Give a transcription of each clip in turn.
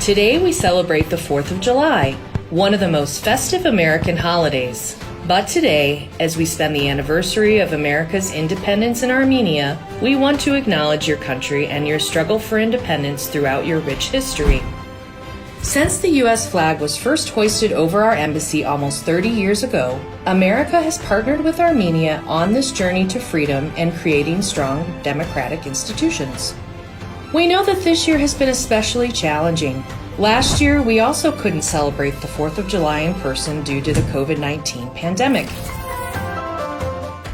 Today we celebrate the 4th of July, one of the most festive American holidays. But today, as we spend the anniversary of America's independence in Armenia, we want to acknowledge your country and your struggle for independence throughout your rich history. Since the U.S. flag was first hoisted over our embassy almost 30 years ago, America has partnered with Armenia on this journey to freedom and creating strong democratic institutions. We know that this year has been especially challenging. Last year, we also couldn't celebrate the 4th of July in person due to the COVID-19 pandemic.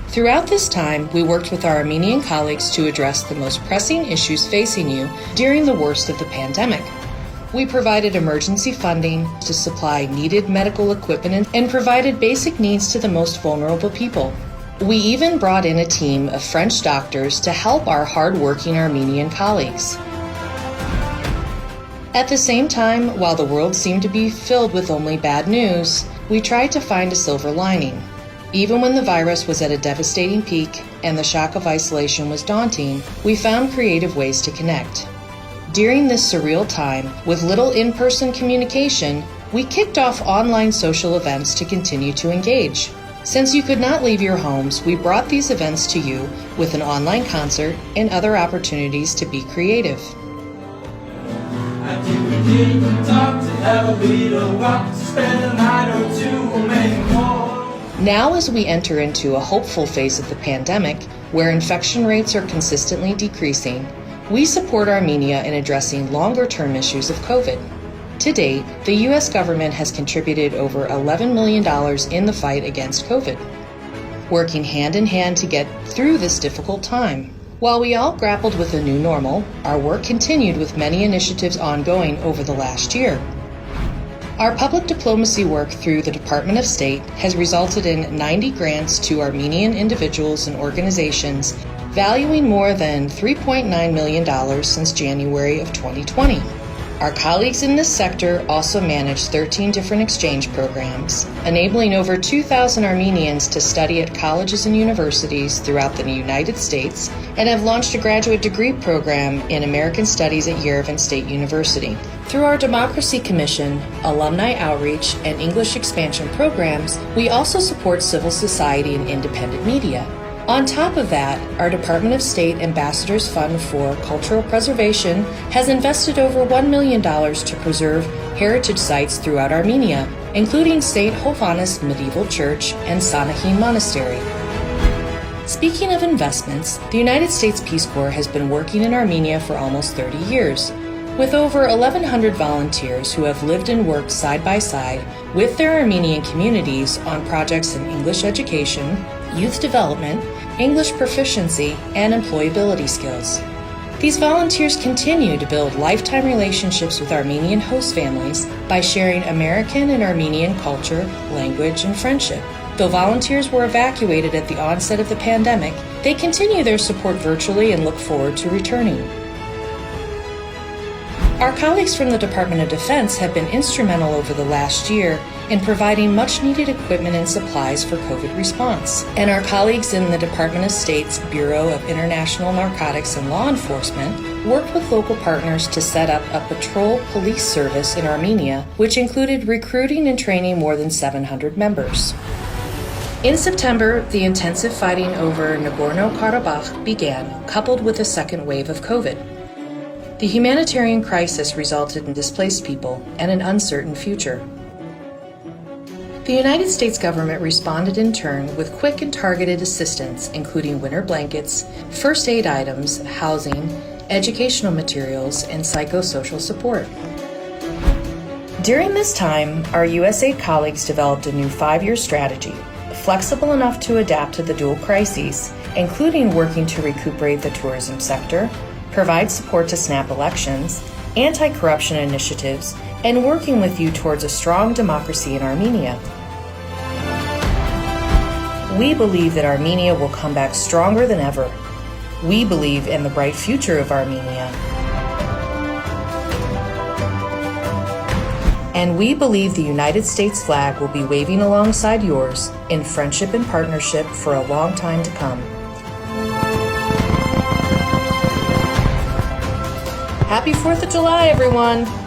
Throughout this time, we worked with our Armenian colleagues to address the most pressing issues facing you during the worst of the pandemic. We provided emergency funding to supply needed medical equipment and provided basic needs to the most vulnerable people. We even brought in a team of French doctors to help our hard-working Armenian colleagues. At the same time, while the world seemed to be filled with only bad news, we tried to find a silver lining. Even when the virus was at a devastating peak and the shock of isolation was daunting, we found creative ways to connect. During this surreal time, with little in-person communication, we kicked off online social events to continue to engage. Since you could not leave your homes, we brought these events to you with an online concert and other opportunities to be creative. Now, as we enter into a hopeful phase of the pandemic, where infection rates are consistently decreasing, we support Armenia in addressing longer-term issues of COVID. To date, the U.S. government has contributed over $11 million in the fight against COVID, working hand in hand to get through this difficult time. While we all grappled with a new normal, our work continued with many initiatives ongoing over the last year. Our public diplomacy work through the Department of State has resulted in 90 grants to Armenian individuals and organizations valuing more than $3.9 million since January of 2020. Our colleagues in this sector also manage 13 different exchange programs, enabling over 2,000 Armenians to study at colleges and universities throughout the United States, and have launched a graduate degree program in American Studies at Yerevan State University. Through our Democracy Commission, Alumni Outreach, and English Expansion programs, we also support civil society and independent media. On top of that, our Department of State Ambassadors Fund for Cultural Preservation has invested over $1 million to preserve heritage sites throughout Armenia, including St. Hovannes Medieval Church and Sanahin Monastery. Speaking of investments, the United States Peace Corps has been working in Armenia for almost 30 years, with over 1,100 volunteers who have lived and worked side by side with their Armenian communities on projects in English education, youth development, English proficiency, and employability skills. These volunteers continue to build lifetime relationships with Armenian host families by sharing American and Armenian culture, language, and friendship. Though volunteers were evacuated at the onset of the pandemic, they continue their support virtually and look forward to returning. Our colleagues from the Department of Defense have been instrumental over the last year in providing much-needed equipment and supplies for COVID response. And our colleagues in the Department of State's Bureau of International Narcotics and Law Enforcement worked with local partners to set up a patrol police service in Armenia, which included recruiting and training more than 700 members. In September, the intensive fighting over Nagorno-Karabakh began, coupled with a second wave of COVID. The humanitarian crisis resulted in displaced people and an uncertain future. The United States government responded in turn with quick and targeted assistance, including winter blankets, first aid items, housing, educational materials, and psychosocial support. During this time, our USAID colleagues developed a new 5-year strategy, flexible enough to adapt to the dual crises, including working to recuperate the tourism sector, provide support to snap elections, anti-corruption initiatives, and working with you towards a strong democracy in Armenia. We believe that Armenia will come back stronger than ever. We believe in the bright future of Armenia. And we believe the United States flag will be waving alongside yours in friendship and partnership for a long time to come. Happy 4th of July, everyone!